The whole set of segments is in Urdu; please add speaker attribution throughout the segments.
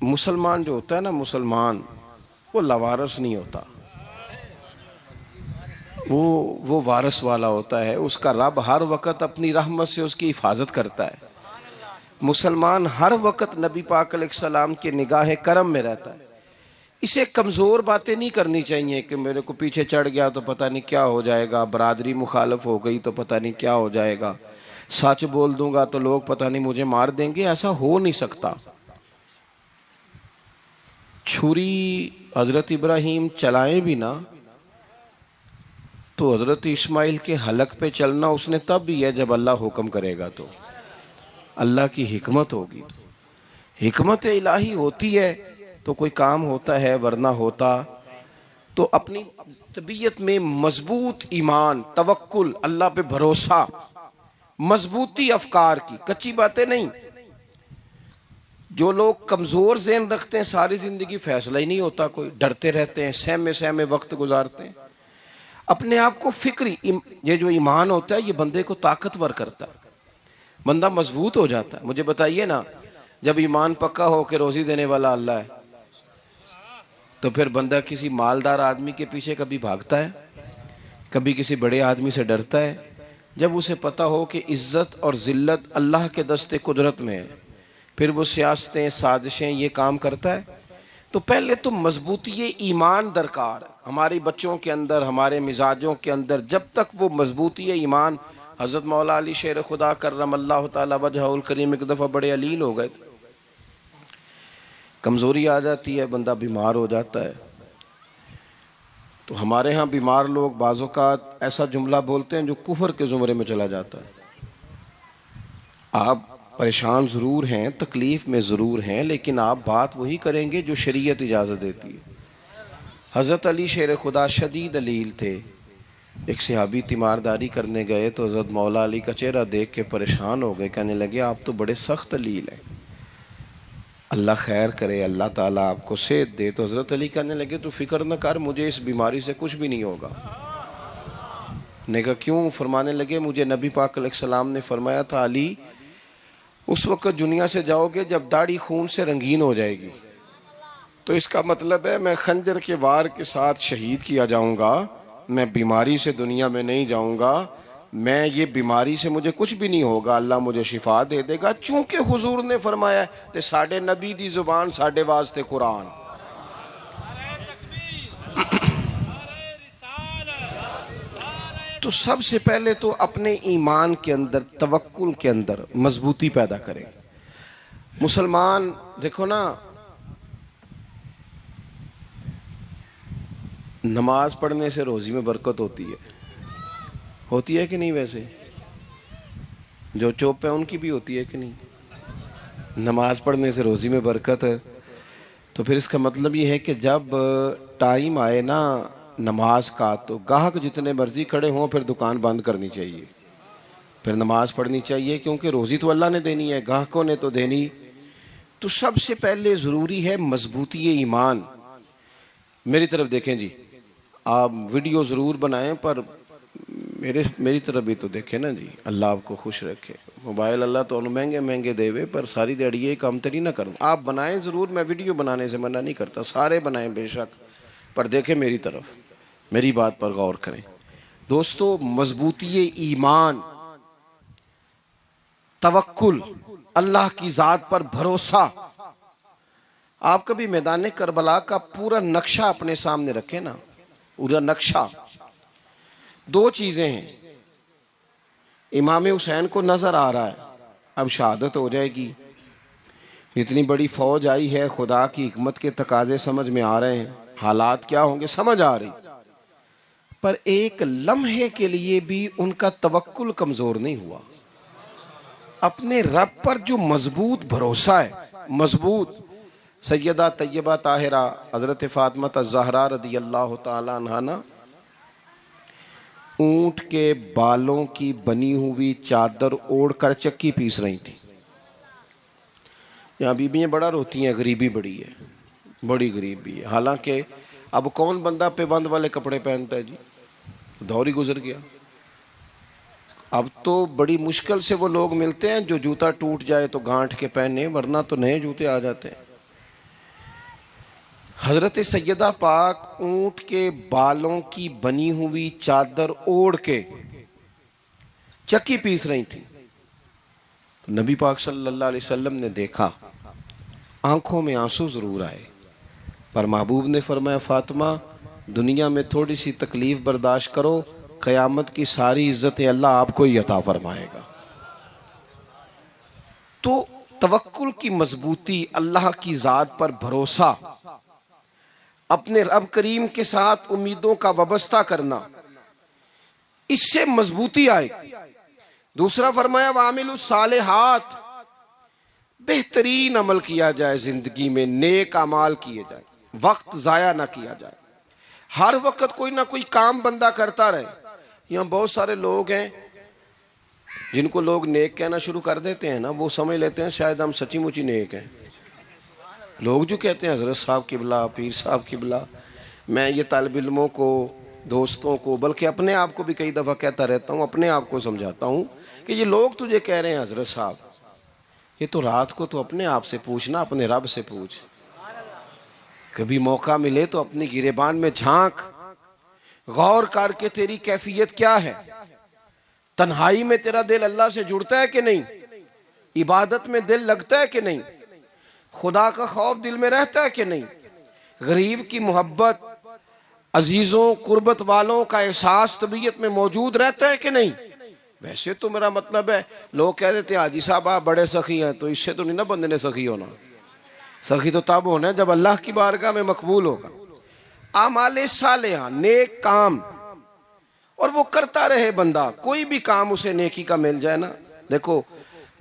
Speaker 1: مسلمان جو ہوتا ہے نا، مسلمان وہ لوارث نہیں ہوتا، وہ وارث والا ہوتا ہے. اس کا رب ہر وقت اپنی رحمت سے اس کی حفاظت کرتا ہے. مسلمان ہر وقت نبی پاک علیہ السلام کے نگاہ کرم میں رہتا ہے. اسے کمزور باتیں نہیں کرنی چاہیے کہ میرے کو پیچھے چڑھ گیا تو پتہ نہیں کیا ہو جائے گا، برادری مخالف ہو گئی تو پتہ نہیں کیا ہو جائے گا، سچ بول دوں گا تو لوگ پتہ نہیں مجھے مار دیں گے. ایسا ہو نہیں سکتا. چھری حضرت ابراہیم چلائیں بھی نا تو حضرت اسماعیل کے حلق پہ چلنا اس نے تب بھی ہے جب اللہ حکم کرے گا. تو اللہ کی حکمت ہوگی، حکمت الہی ہوتی ہے تو کوئی کام ہوتا ہے، ورنہ ہوتا. تو اپنی طبیعت میں مضبوط ایمان، توکل، اللہ پہ بھروسہ، مضبوطی افکار کی، کچی باتیں نہیں. جو لوگ کمزور ذہن رکھتے ہیں ساری زندگی فیصلہ ہی نہیں ہوتا، کوئی ڈرتے رہتے ہیں، سہمے وقت گزارتے ہیں. اپنے آپ کو فکری، یہ جو ایمان ہوتا ہے یہ بندے کو طاقتور کرتا ہے، بندہ مضبوط ہو جاتا ہے. مجھے بتائیے نا، جب ایمان پکا ہو کہ روزی دینے والا اللہ ہے تو پھر بندہ کسی مالدار آدمی کے پیچھے کبھی بھاگتا ہے؟ کبھی کسی بڑے آدمی سے ڈرتا ہے؟ جب اسے پتا ہو کہ عزت اور ذلت اللہ کے دست قدرت میں ہے، پھر وہ سیاستیں، سازشیں، یہ کام کرتا ہے. تو پہلے تو مضبوطی ایمان درکار ہے ہماری بچوں کے اندر، ہمارے مزاجوں کے اندر. جب تک وہ مضبوطی ایمان، حضرت مولا علی شیر خدا کرم اللہ تعالی وجہہ الکریم ایک دفعہ بڑے علیل ہو گئے، کمزوری آ جاتی ہے، بندہ بیمار ہو جاتا ہے. تو ہمارے ہاں بیمار لوگ بعض اوقات ایسا جملہ بولتے ہیں جو کفر کے زمرے میں چلا جاتا ہے. آپ پریشان ضرور ہیں، تکلیف میں ضرور ہیں، لیکن آپ بات وہی کریں گے جو شریعت اجازت دیتی ہے. حضرت علی شیر خدا شدید علیل تھے. ایک صحابی تیمارداری کرنے گئے تو حضرت مولا علی کا چہرہ دیکھ کے پریشان ہو گئے، کہنے لگے آپ تو بڑے سخت علیل ہیں، اللہ خیر کرے، اللہ تعالیٰ آپ کو صحت دے. تو حضرت علی کہنے لگے تو فکر نہ کر، مجھے اس بیماری سے کچھ بھی نہیں ہوگا. نے کہا کیوں؟ فرمانے لگے مجھے نبی پاک علیہ السلام نے فرمایا تھا علی اس وقت دنیا سے جاؤ گے جب داڑھی خون سے رنگین ہو جائے گی، تو اس کا مطلب ہے میں خنجر کے وار کے ساتھ شہید کیا جاؤں گا، میں بیماری سے دنیا میں نہیں جاؤں گا، میں یہ بیماری سے مجھے کچھ بھی نہیں ہوگا، اللہ مجھے شفا دے دے گا. چونکہ حضور نے فرمایا کہ ساڈے نبی دی زبان ساڈے واسطے قرآن. تو سب سے پہلے تو اپنے ایمان کے اندر، توکل کے اندر مضبوطی پیدا کریں. مسلمان دیکھو نا، نماز پڑھنے سے روزی میں برکت ہوتی ہے کہ نہیں؟ ویسے جو چوپ ہے ان کی بھی ہوتی ہے کہ نہیں؟ نماز پڑھنے سے روزی میں برکت ہے. تو پھر اس کا مطلب یہ ہے کہ جب ٹائم آئے نا نماز کا تو گاہک جتنے مرضی کھڑے ہوں پھر دکان بند کرنی چاہیے، پھر نماز پڑھنی چاہیے، کیونکہ روزی تو اللہ نے دینی ہے، گاہکوں نے تو دینی. تو سب سے پہلے ضروری ہے مضبوطی ایمان. میری طرف دیکھیں جی، آپ ویڈیو ضرور بنائیں پر میری طرف بھی تو دیکھیں نا جی، اللہ آپ کو خوش رکھے. موبائل اللہ تو مہنگے دے وے پر ساری دیڑی یہ کام تری نہ کروں. آپ بنائیں ضرور، میں ویڈیو بنانے سے منع نہیں کرتا، سارے بنائیں بے شک، پر دیکھیں میری طرف، میری بات پر غور کریں. دوستو، مضبوطی ایمان، توکل، اللہ کی ذات پر بھروسہ. آپ کبھی میدان کربلا کا پورا نقشہ اپنے سامنے رکھیں نا، پورا نقشہ. دو چیزیں ہیں، امام حسین کو نظر آ رہا ہے اب شہادت ہو جائے گی، اتنی بڑی فوج آئی ہے، خدا کی حکمت کے تقاضے سمجھ میں آ رہے ہیں، حالات کیا ہوں گے سمجھ آ رہی، پر ایک لمحے کے لیے بھی ان کا توکل کمزور نہیں ہوا. اپنے رب پر جو مضبوط بھروسہ ہے، مضبوط. سیدہ طیبہ طاہرہ حضرت فاطمہ الزہرا رضی اللہ تعالی عنہا نا اونٹ کے بالوں کی بنی ہوئی چادر اوڑھ کر چکی پیس رہی تھی. یہاں بیویاں بڑا روتی ہیں، غریبی بڑی ہے، بڑی غریبی ہے. حالانکہ اب کون بندہ پیبند والے کپڑے پہنتا ہے جی، دور ہی گزر گیا. اب تو بڑی مشکل سے وہ لوگ ملتے ہیں جو جوتا ٹوٹ جائے تو گانٹھ کے پہنے، ورنہ تو نئے جوتے آ جاتے ہیں. حضرت سیدہ پاک اونٹ کے بالوں کی بنی ہوئی چادر اوڑھ کے چکی پیس رہی تھی. تو نبی پاک صلی اللہ علیہ وسلم نے دیکھا، آنکھوں میں آنسو ضرور آئے، پر محبوب نے فرمایا فاطمہ دنیا میں تھوڑی سی تکلیف برداشت کرو، قیامت کی ساری عزتیں اللہ آپ کو ہی عطا فرمائے گا. تو توکل کی مضبوطی، اللہ کی ذات پر بھروسہ، اپنے رب کریم کے ساتھ امیدوں کا وابستہ کرنا، اس سے مضبوطی آئے. دوسرا فرمایا وَعَمِلُوا الصَّالِحَاتِ، بہترین عمل کیا جائے زندگی میں، نیک اعمال کیے جائے، وقت ضائع نہ کیا جائے. ہر وقت کوئی نہ کوئی کام بندہ کرتا رہے. یہاں بہت سارے لوگ ہیں جن کو لوگ نیک کہنا شروع کر دیتے ہیں نا، وہ سمجھ لیتے ہیں شاید ہم سچی مچی نیک ہیں. لوگ جو کہتے ہیں حضرت صاحب قبلہ، پیر صاحب قبلہ، میں یہ طالب علموں کو، دوستوں کو، بلکہ اپنے آپ کو بھی کئی دفعہ کہتا رہتا ہوں، اپنے آپ کو سمجھاتا ہوں کہ یہ لوگ تجھے کہہ رہے ہیں حضرت صاحب، یہ تو رات کو تو اپنے آپ سے پوچھنا، اپنے رب سے پوچھ. کبھی موقع ملے تو اپنی گریبان میں جھانک، غور کر کے تیری کیفیت کیا ہے. تنہائی میں تیرا دل اللہ سے جڑتا ہے کہ نہیں؟ عبادت میں دل لگتا ہے کہ نہیں؟ خدا کا خوف دل میں رہتا ہے کہ نہیں؟ غریب کی محبت، عزیزوں قربت والوں کا احساس طبیعت میں موجود رہتا ہے کہ نہیں؟ ویسے تو میرا مطلب ہے، لوگ کہہ دیتے ہیں حاجی صاحب آپ بڑے سخی ہیں، تو اس سے تو نہیں نا بندے نے سخی ہونا. سخی تو تب ہونا ہے جب اللہ کی بارگاہ میں مقبول ہوگا. اعمال صالحہ، نیک کام، اور وہ کرتا رہے بندہ. کوئی بھی کام اسے نیکی کا مل جائے نا. دیکھو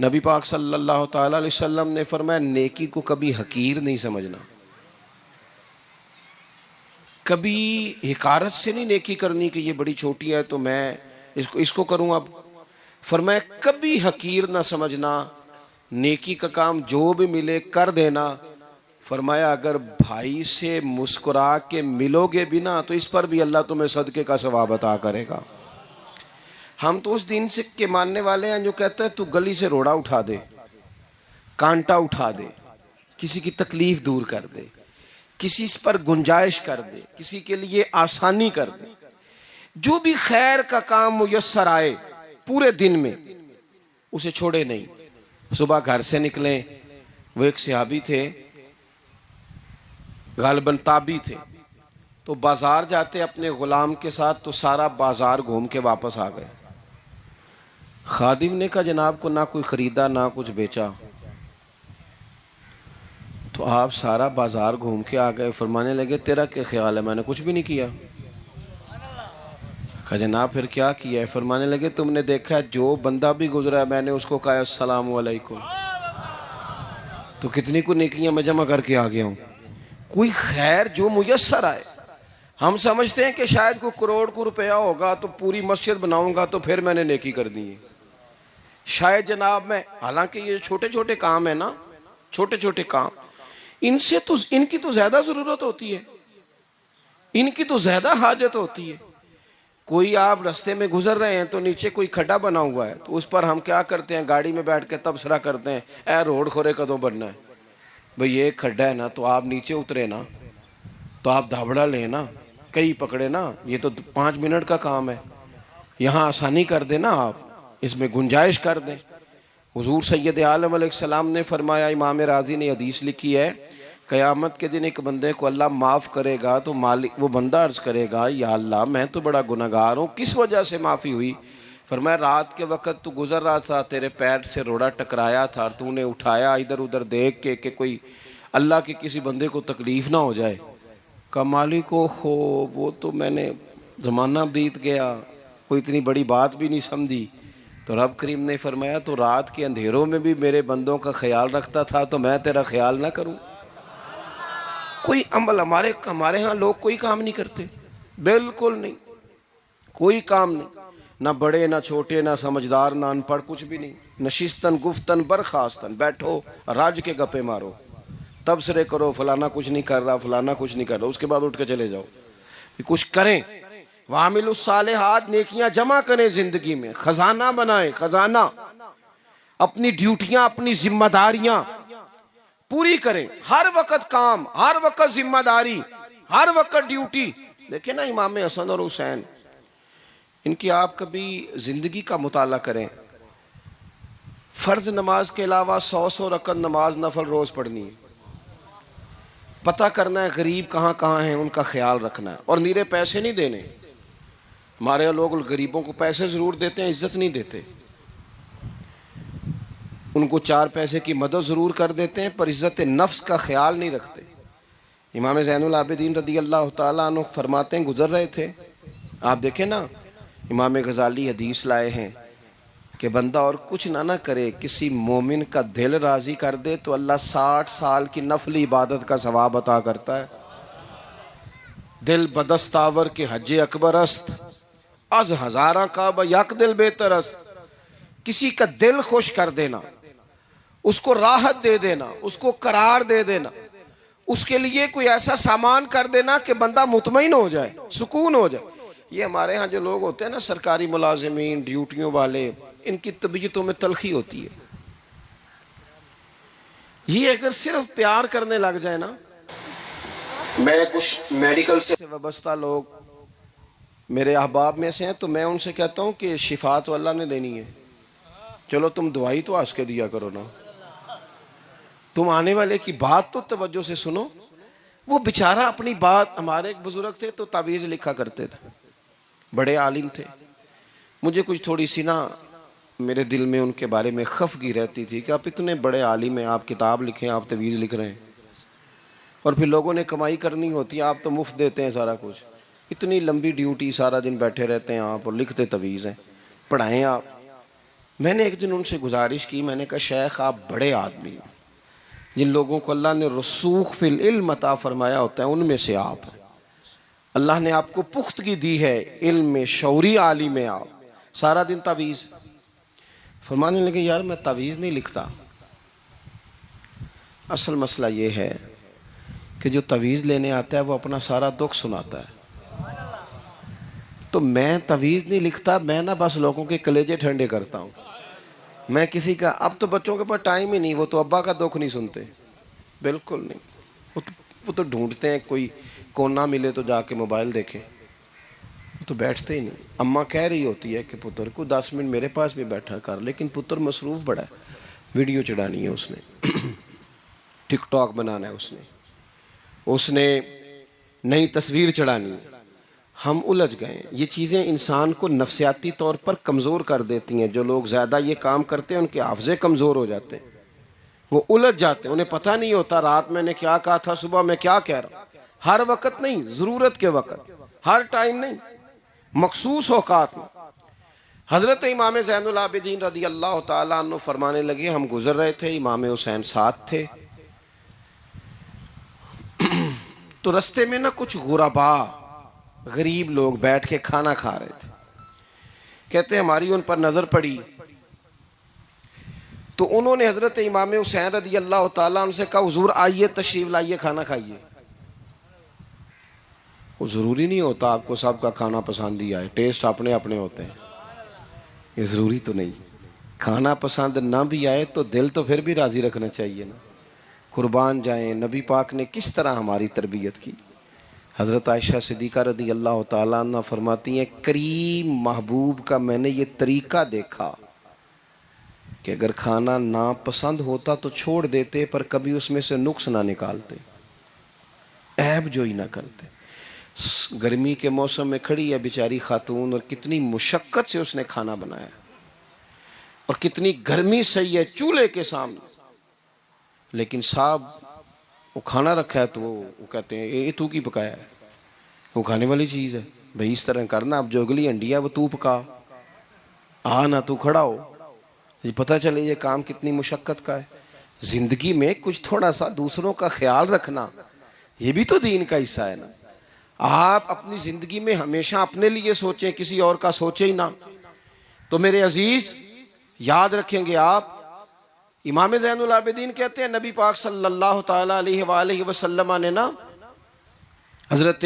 Speaker 1: نبی پاک صلی اللہ تعالی علیہ وسلم نے فرمایا نیکی کو کبھی حقیر نہیں سمجھنا، کبھی حقارت سے نہیں نیکی کرنی کہ یہ بڑی چھوٹی ہے تو میں اس کو کروں. اب فرمایا کبھی حقیر نہ سمجھنا، نیکی کا کام جو بھی ملے کر دینا. فرمایا اگر بھائی سے مسکرا کے ملو گے بھی نا تو اس پر بھی اللہ تمہیں صدقے کا ثواب عطا کرے گا. ہم تو اس دین سے کے ماننے والے ہیں جو کہتے ہیں تو گلی سے روڑا اٹھا دے، کانٹا اٹھا دے، کسی کی تکلیف دور کر دے، کسی اس پر گنجائش کر دے، کسی کے لیے آسانی کر دے. جو بھی خیر کا کام میسر آئے پورے دن میں اسے چھوڑے نہیں. صبح گھر سے نکلیں، وہ ایک صحابی تھے غالباً تابعی تھے، تو بازار جاتے اپنے غلام کے ساتھ تو سارا بازار گھوم کے واپس آ گئے. خادم نے کہا جناب کو نہ کوئی خریدا نہ کچھ بیچا. تو آپ سارا بازار گھوم کے آ گئے. فرمانے لگے تیرا کیا خیال ہے؟ میں نے کچھ بھی نہیں کیا. کہا جناب پھر کیا کیا ہے؟ فرمانے لگے تم نے دیکھا جو بندہ بھی گزرا ہے میں نے اس کو کہا السلام علیکم. تو کتنی کو نیکیاں میں جمع کر کے آ گیا ہوں. کوئی خیر جو میسر آئے. ہم سمجھتے ہیں کہ شاید کوئی کروڑ کو روپیہ ہوگا تو پوری مسجد بناؤں گا تو پھر میں نے نیکی کر دی ہے. شاید جناب میں، حالانکہ یہ چھوٹے چھوٹے کام ہیں نا، چھوٹے چھوٹے کام، ان کی تو زیادہ ضرورت ہوتی ہے، ان کی تو زیادہ حاجت ہوتی ہے. کوئی آپ رستے میں گزر رہے ہیں تو نیچے کوئی کھڈا بنا ہوا ہے تو اس پر ہم کیا کرتے ہیں؟ گاڑی میں بیٹھ کے تبصرہ کرتے ہیں اے روڈ کھورے کدوں بننا ہے. بھئی یہ کھڈا ہے نا تو آپ نیچے اترے نا، تو آپ دھابڑا لیں نا، کئی پکڑے نا، یہ تو 5 منٹ کا کام ہے، یہاں آسانی کر دیں نا، آپ اس میں گنجائش کر دیں. حضور سید عالم علیہ السلام نے فرمایا، امام راضی نے حدیث لکھی ہے، قیامت کے دن ایک بندے کو اللہ معاف کرے گا تو وہ بندہ عرض کرے گا یا اللہ میں تو بڑا گنہگار ہوں، کس وجہ سے معافی ہوئی؟ فرمایا رات کے وقت تو گزر رہا تھا، تیرے پیر سے روڑا ٹکرایا تھا اور تو نے اٹھایا ادھر ادھر دیکھ کے کہ کوئی اللہ کے کسی بندے کو تکلیف نہ ہو جائے. کہ مالک کو وہ تو میں نے زمانہ بیت گیا، کوئی اتنی بڑی بات بھی نہیں سمجھی. تو رب کریم نے فرمایا تو رات کے اندھیروں میں بھی میرے بندوں کا خیال رکھتا تھا تو میں تیرا خیال نہ کروں؟ کوئی عمل ہمارے ہاں لوگ کوئی کام نہیں کرتے، بالکل نہیں، کوئی کام نہیں، نہ بڑے نہ چھوٹے نہ سمجھدار نہ ان پڑھ، کچھ بھی نہیں. نشستن گفتن برخاستن، بیٹھو راج کے گپے مارو، تبصرے کرو فلانا کچھ نہیں کر رہا، فلانا کچھ نہیں کر رہا، اس کے بعد اٹھ کے چلے جاؤ. کچھ کریں. وَعَمِلُوا الصَّالِحَاتِ، نیکیاں جمع کریں زندگی میں، خزانہ بنائیں، خزانہ. اپنی ڈیوٹیاں، اپنی ذمہ داریاں پوری کریں، ہر وقت کام، ہر وقت ذمہ داری، ہر وقت ڈیوٹی. دیکھیں نا امام حسن اور حسین، ان کی آپ کبھی زندگی کا مطالعہ کریں. فرض نماز کے علاوہ 100 رکعت نماز نفل روز پڑھنی ہے. پتہ کرنا ہے غریب کہاں کہاں ہیں، ان کا خیال رکھنا ہے، اور نیرے پیسے نہیں دینے. ہمارے لوگ غریبوں کو پیسے ضرور دیتے ہیں، عزت نہیں دیتے. ان کو 4 پیسے کی مدد ضرور کر دیتے ہیں، پر عزت نفس کا خیال نہیں رکھتے. امام زین العابدین رضی اللہ تعالیٰ عنہ فرماتے ہیں، گزر رہے تھے، آپ دیکھیں نا، امام غزالی حدیث لائے ہیں کہ بندہ اور کچھ نہ کرے، کسی مومن کا دل راضی کر دے تو اللہ 60 سال کی نفلی عبادت کا ثواب عطا کرتا ہے. دل بدستاور کے حج اکبر است، از ہزارہ کعبہ یک دل بہتر است. کسی کا دل خوش کر دینا، اس کو راحت دے دینا، اس کو قرار دے دینا، اس کے لیے کوئی ایسا سامان کر دینا کہ بندہ مطمئن ہو جائے، سکون ہو جائے. یہ ہمارے ہاں جو لوگ ہوتے ہیں نا، سرکاری ملازمین، ڈیوٹیوں والے، ان کی طبیعتوں میں تلخی ہوتی ہے. یہ اگر صرف پیار کرنے لگ جائے نا، میں کچھ میڈیکل سے وابستہ لوگ میرے احباب میں سے ہیں، تو میں ان سے کہتا ہوں کہ شفا تو اللہ نے دینی ہے، چلو تم دوائی تو ہنس کے دیا کرو نا، تم آنے والے کی بات تو توجہ سے سنو. وہ بیچارہ اپنی بات، ہمارے ایک بزرگ تھے تو تعویذ لکھا کرتے تھے، بڑے عالم تھے. مجھے کچھ تھوڑی سی نا میرے دل میں ان کے بارے میں خفگی رہتی تھی کہ آپ اتنے بڑے عالم ہیں، آپ کتاب لکھیں، آپ تعویذ لکھ رہے ہیں، اور پھر لوگوں نے کمائی کرنی ہوتی ہے، آپ تو مفت دیتے ہیں سارا کچھ. اتنی لمبی ڈیوٹی، سارا دن بیٹھے رہتے ہیں آپ اور لکھتے تعویذ ہیں، پڑھائیں آپ. میں نے ایک دن ان سے گزارش کی، میں نے کہا شیخ آپ بڑے آدمی ہیں، جن لوگوں کو اللہ نے رسوخ فی العلم عطا فرمایا ہوتا ہے ان میں سے آپ ہیں. اللہ نے آپ کو پختگی دی ہے، علم میں شعوری عالم میں، آپ سارا دن تعویذ. فرمانے لگے یار میں تعویذ نہیں لکھتا، اصل مسئلہ یہ ہے کہ جو تعویذ لینے آتا ہے وہ اپنا سارا دکھ سناتا ہے. تو میں تعویذ نہیں لکھتا، میں نا بس لوگوں کے کلیجے ٹھنڈے کرتا ہوں. میں کسی کا، اب تو بچوں کے پاس ٹائم ہی نہیں، وہ تو ابا کا دکھ نہیں سنتے، بالکل نہیں. وہ تو ڈھونڈتے ہیں کوئی کونا ملے تو جا کے موبائل دیکھیں، وہ تو بیٹھتے ہی نہیں. اماں کہہ رہی ہوتی ہے کہ پتر کو 10 منٹ میرے پاس بھی بیٹھا کر، لیکن پتر مصروف بڑا ہے، ویڈیو چڑھانی ہے اس نے، ٹک ٹاک بنانا ہے اس نے نئی تصویر چڑھانی ہے. ہم الجھ گئے. یہ چیزیں انسان کو نفسیاتی طور پر کمزور کر دیتی ہیں. جو لوگ زیادہ یہ کام کرتے ہیں ان کے حافظے کمزور ہو جاتے ہیں، وہ الجھ جاتے ہیں، انہیں پتہ نہیں ہوتا رات میں نے کیا کہا تھا، صبح میں کیا کہہ رہا ہوں. ہر وقت نہیں، ضرورت کے وقت، ہر ٹائم نہیں، مخصوص اوقات میں. حضرت امام زین العابدین رضی اللہ تعالیٰ عنہ فرمانے لگے، ہم گزر رہے تھے، امام حسین ساتھ تھے، تو رستے میں نا کچھ غربا، غریب لوگ بیٹھ کے کھانا کھا رہے تھے. کہتے ہماری ان پر نظر پڑی تو انہوں نے حضرت امام حسین رضی اللہ تعالیٰ عنہ سے کہا حضور آئیے، تشریف لائیے، کھانا کھائیے. وہ ضروری نہیں ہوتا آپ کو سب کا کھانا پسند ہی آئے، ٹیسٹ اپنے اپنے ہوتے ہیں، یہ ضروری تو نہیں. کھانا پسند نہ بھی آئے تو دل تو پھر بھی راضی رکھنا چاہیے نا. قربان جائیں، نبی پاک نے کس طرح ہماری تربیت کی. حضرت عائشہ صدیقہ رضی اللہ تعالیٰ عنہ فرماتی ہیں، کریم محبوب کا میں نے یہ طریقہ دیکھا کہ اگر کھانا ناپسند ہوتا تو چھوڑ دیتے، پر کبھی اس میں سے نقص نہ نکالتے، عیب جوئی نہ کرتے. گرمی کے موسم میں کھڑی ہے بیچاری خاتون، اور کتنی مشقت سے اس نے کھانا بنایا، اور کتنی گرمی سہی ہے چولہے کے سامنے، لیکن صاحب وہ کھانا رکھا ہے تو وہ کہتے ہیں یہ تو کی پکایا ہے، وہ کھانے والی چیز ہے بھئی، اس طرح کرنا، اب جو اگلی ہنڈی ہے وہ تو پکا، نہ تو کھڑا ہو. یہ پتہ چلے یہ کام کتنی مشقت کا ہے. زندگی میں کچھ تھوڑا سا دوسروں کا خیال رکھنا، یہ بھی تو دین کا حصہ ہے نا. آپ اپنی زندگی میں ہمیشہ اپنے لیے سوچیں، کسی اور کا سوچیں ہی نہ. تو میرے عزیز یاد رکھیں گے آپ، امام زین العابدین کہتے ہیں نبی پاک صلی اللہ تعالیٰ علیہ وآلہ وسلم نے نا حضرت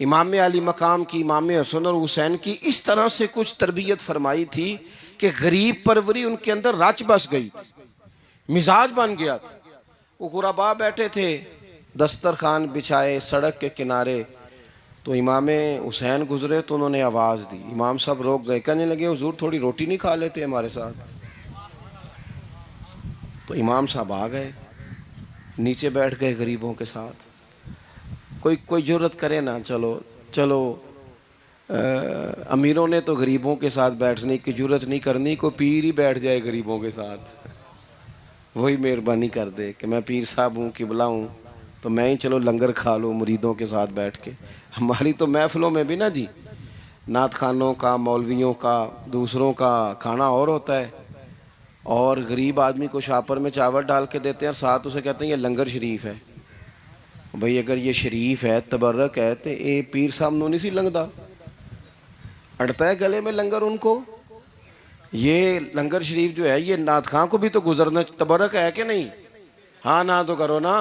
Speaker 1: امام علی مقام کی، امام حسن اور حسین کی اس طرح سے کچھ تربیت فرمائی تھی کہ غریب پروری ان کے اندر رچ بس گئی تھی، مزاج بن گیا تھا. وہ غربا بیٹھے تھے دسترخوان بچھائے سڑک کے کنارے، تو امام حسین گزرے تو انہوں نے آواز دی، امام صاحب روک گئے، کہنے لگے حضور تھوڑی روٹی نہیں کھا لیتے ہمارے ساتھ؟ تو امام صاحب آ گئے، نیچے بیٹھ گئے غریبوں کے ساتھ۔ کوئی جرت کرے نا، چلو امیروں نے تو غریبوں کے ساتھ بیٹھنے کی جرت نہیں کرنی، کوئی پیر ہی بیٹھ جائے غریبوں کے ساتھ، وہی مہربانی کر دے کہ میں پیر صاحب ہوں، قبلہ ہوں، تو میں ہی چلو لنگر کھا لوں مریدوں کے ساتھ بیٹھ کے۔ ہماری تو محفلوں میں بھی نا جی، نعت خانوں کا، مولویوں کا، دوسروں کا کھانا اور ہوتا ہے، اور غریب آدمی کو شاپر میں چاول ڈال کے دیتے ہیں اور ساتھ اسے کہتے ہیں یہ لنگر شریف ہے۔ بھئی اگر یہ شریف ہے، تبرک ہے، تو اے پیر صاحب نو نہیں سی لنگدا، اڑتا ہے گلے میں لنگر ان کو؟ یہ لنگر شریف جو ہے یہ نعت خاں کو بھی تو گزرنا تبرک ہے کہ نہیں؟ ہاں نہ تو کرو نا،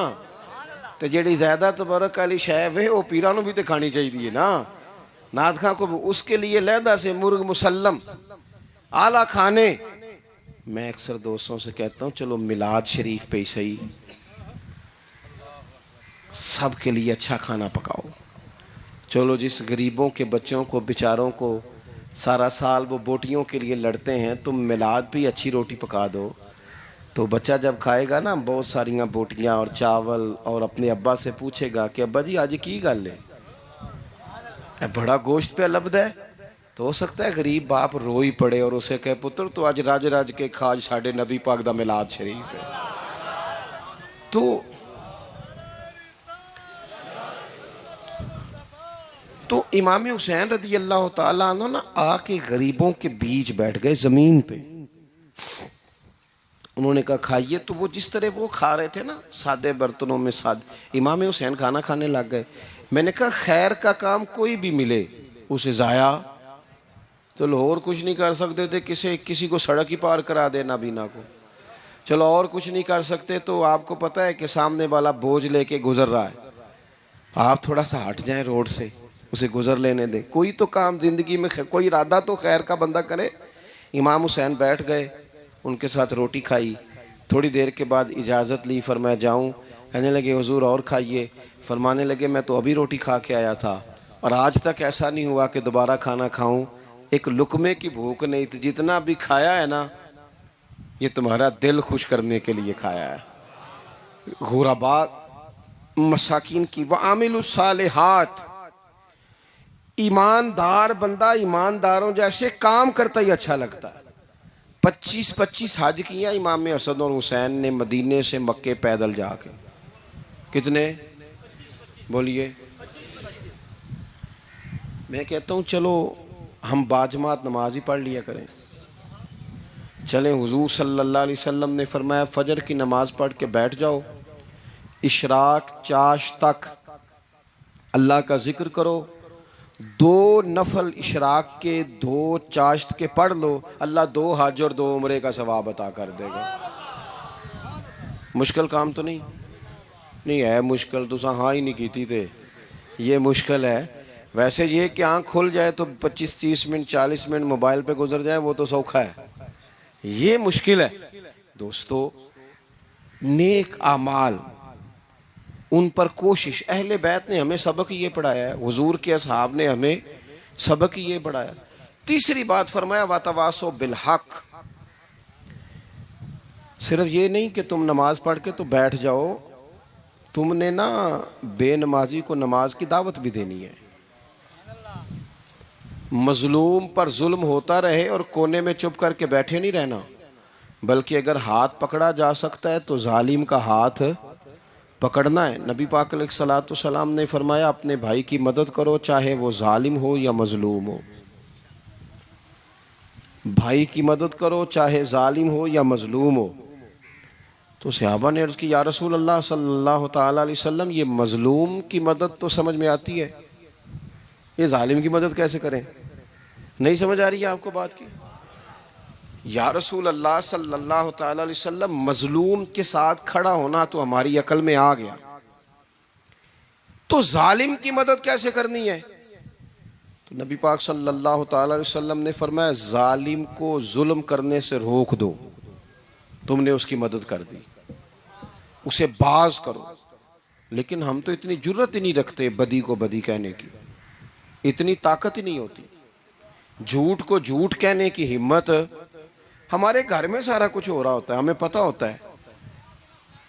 Speaker 1: تو جیڑی زیادہ تبرک والی شے ہے وہ پیرانوں بھی تو کھانی چاہیے نا، نعت خاں کو بھی اس کے لیے لیندہ سے مرغ مسلم اعلیٰ کھانے۔ میں اکثر دوستوں سے کہتا ہوں چلو میلاد شریف پہ ہی صحیح سب کے لیے اچھا کھانا پکاؤ، چلو جس غریبوں کے بچوں کو بیچاروں کو سارا سال وہ بوٹیوں کے لیے لڑتے ہیں، تم میلاد بھی اچھی روٹی پکا دو، تو بچہ جب کھائے گا نا بہت ساریاں بوٹیاں اور چاول، اور اپنے ابا سے پوچھے گا کہ ابا جی آج کی گل ہے، بڑا گوشت پہ لبد ہے، تو ہو سکتا ہے غریب باپ روئی پڑے اور اسے کہے پتر تو آج راج راج کے کھاج ساڑھے نبی پاک دا میلاد شریف ہے۔ تو امام حسین رضی اللہ تعالیٰ عنہ نا آ کے غریبوں کے بیچ بیٹھ گئے زمین پہ، انہوں نے کہا کھائیے، تو وہ جس طرح وہ کھا رہے تھے نا سادے برتنوں میں امام حسین کھانا کھانے لگ گئے۔ میں نے کہا خیر کا کام کوئی بھی ملے اسے ضائع، چلو اور کچھ نہیں کر سکتے تھے، کسی کو سڑک ہی پار کرا دے نابینا کو، چلو اور کچھ نہیں کر سکتے، تو آپ کو پتہ ہے کہ سامنے والا بوجھ لے کے گزر رہا ہے، آپ تھوڑا سا ہٹ جائیں روڈ سے، اسے گزر لینے دیں، کوئی تو کام زندگی میں کوئی ارادہ تو خیر کا بندہ کرے۔ امام حسین بیٹھ گئے، ان کے ساتھ روٹی کھائی، تھوڑی دیر کے بعد اجازت لی، فرمایا جاؤں؟ کہنے لگے حضور اور کھائیے، فرمانے لگے میں تو ابھی روٹی کھا کے آیا تھا اور آج تک ایسا نہیں ہوا کہ دوبارہ کھانا کھاؤں، ایک لقمے کی بھوک نہیں تھی، جتنا بھی کھایا ہے نا یہ تمہارا دل خوش کرنے کے لیے کھایا ہے۔ غرباء مساکین کی وعامل الصالحات، ایماندار بندہ ایمانداروں جیسے کام کرتا ہی اچھا لگتا ہے۔ 25 حج کیا امام حسن اور حسین نے مدینے سے مکے پیدل جا کے، کتنے بولیے؟ میں کہتا ہوں چلو ہم باجماعت نماز ہی پڑھ لیا کریں، چلیں حضور صلی اللہ علیہ وسلم نے فرمایا فجر کی نماز پڑھ کے بیٹھ جاؤ، اشراق چاشت تک اللہ کا ذکر کرو، 2 نفل اشراق کے 2 چاشت کے پڑھ لو، اللہ 2 حج اور 2 عمرے کا ثواب عطا کر دے گا۔ مشکل کام تو نہیں ہے، مشکل تو ہاں ہی نہیں کیتی تھے، یہ مشکل ہے۔ ویسے یہ کہ آنکھ کھل جائے تو 25-30 منٹ 40 منٹ موبائل پہ گزر جائے وہ تو سوکھا ہے، یہ مشکل ہے۔ دوستو نیک اعمال ان پر کوشش، اہل بیت نے ہمیں سبق یہ پڑھایا ہے، حضور کے اصحاب نے ہمیں سبق یہ پڑھایا۔ تیسری بات فرمایا وَتَوَاصَوْا بِالْحَقِّ، صرف یہ نہیں کہ تم نماز پڑھ کے تو بیٹھ جاؤ، تم نے نا بے نمازی کو نماز کی دعوت بھی دینی ہے۔ مظلوم پر ظلم ہوتا رہے اور کونے میں چپ کر کے بیٹھے نہیں رہنا، بلکہ اگر ہاتھ پکڑا جا سکتا ہے تو ظالم کا ہاتھ پکڑنا ہے۔ نبی پاک علیہ الصلوۃ والسلام نے فرمایا اپنے بھائی کی مدد کرو چاہے وہ ظالم ہو یا مظلوم ہو، بھائی کی مدد کرو چاہے ظالم ہو یا مظلوم ہو۔ تو صحابہ نے عرض کی یا رسول اللہ صلی اللہ تعالی علیہ وسلم یہ مظلوم کی مدد تو سمجھ میں آتی ہے، یہ ظالم کی مدد کیسے کریں؟ نہیں سمجھ آ رہی ہے آپ کو بات کی؟ یا رسول اللہ صلی اللہ تعالی علیہ وسلم مظلوم کے ساتھ کھڑا ہونا تو ہماری عقل میں آ گیا، تو ظالم کی مدد کیسے کرنی ہے؟ تو نبی پاک صلی اللہ تعالی علیہ وسلم نے فرمایا ظالم کو ظلم کرنے سے روک دو، تم نے اس کی مدد کر دی، اسے باز کرو. لیکن ہم تو اتنی جرت ہی نہیں رکھتے بدی کو بدی کہنے کی، اتنی طاقت ہی نہیں ہوتی. جھوٹ کو جھوٹ کہنے کی ہمت، ہمارے گھر میں سارا کچھ ہو رہا ہوتا ہے، ہمیں پتہ ہوتا ہے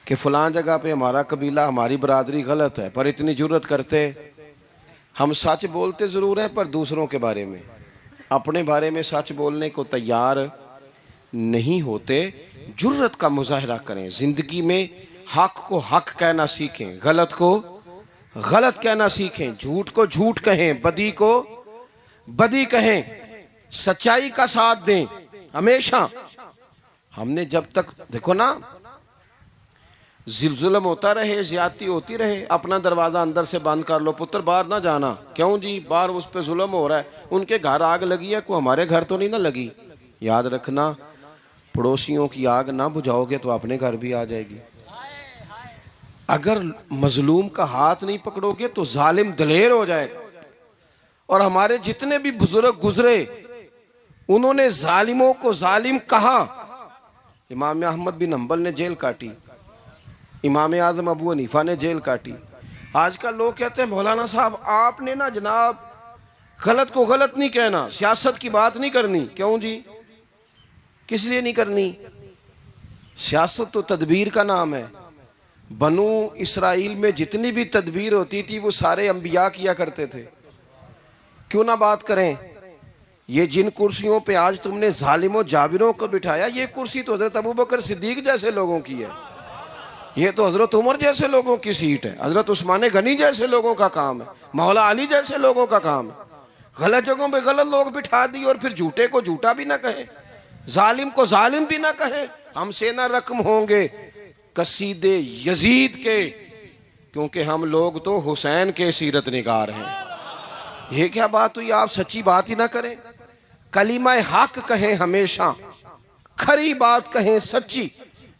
Speaker 1: کہ فلاں جگہ پہ ہمارا قبیلہ ہماری برادری غلط ہے، پر اتنی جرت کرتے. ہم سچ بولتے ضرور ہیں پر دوسروں کے بارے میں، اپنے بارے میں سچ بولنے کو تیار نہیں ہوتے. جرت کا مظاہرہ کریں زندگی میں، حق کو حق کہنا سیکھیں، غلط کو غلط کہنا سیکھیں، جھوٹ کو جھوٹ کہیں، بدی کو بدی کہیں، سچائی کا ساتھ دیں ہمیشہ. ہم نے جب تک دیکھو نا، ظلم ہوتا رہے، زیادتی ہوتی رہے، اپنا دروازہ اندر سے بند کر لو، پتر باہر نہ جانا. کیوں جی؟ باہر اس پہ ظلم ہو رہا ہے، ان کے گھر آگ لگی ہے، کوئی ہمارے گھر تو نہیں نہ لگی. یاد رکھنا، پڑوسیوں کی آگ نہ بجھاؤ گے تو اپنے گھر بھی آ جائے گی. اگر مظلوم کا ہاتھ نہیں پکڑو گے تو ظالم دلیر ہو جائے گا. اور ہمارے جتنے بھی بزرگ گزرے، انہوں نے ظالموں کو ظالم کہا. امام احمد بن حنبل نے جیل کاٹی، امام اعظم ابو حنیفہ نے جیل کاٹی. آج کل لوگ کہتے ہیں مولانا صاحب آپ نے نا جناب غلط کو غلط نہیں کہنا، سیاست کی بات نہیں کرنی. کیوں جی؟ کس لیے نہیں کرنی؟ سیاست تو تدبیر کا نام ہے. بنو اسرائیل میں جتنی بھی تدبیر ہوتی تھی وہ سارے انبیاء کیا کرتے تھے. کیوں نہ بات کریں؟ یہ جن کرسیوں پہ آج تم نے ظالموں جابروں کو بٹھایا، یہ کرسی تو حضرت ابوبکر صدیق جیسے لوگوں کی ہے، یہ تو حضرت عمر جیسے لوگوں کی سیٹ ہے، حضرت عثمان غنی جیسے لوگوں کا کام ہے، مولا علی جیسے لوگوں کا کام ہے. غلط جگہوں پہ غلط لوگ بٹھا دی، اور پھر جھوٹے کو جھوٹا بھی نہ کہیں، ظالم کو ظالم بھی نہ کہیں. ہم سے نہ رقم ہوں گے قصید یزید کے، کیونکہ ہم لوگ تو حسین کے سیرت نگار ہیں. یہ کیا بات ہوئی؟ آپ سچی بات ہی نہ کریں، کلمہ حق کہیں، ہمیشہ کھری بات کہیں، سچی،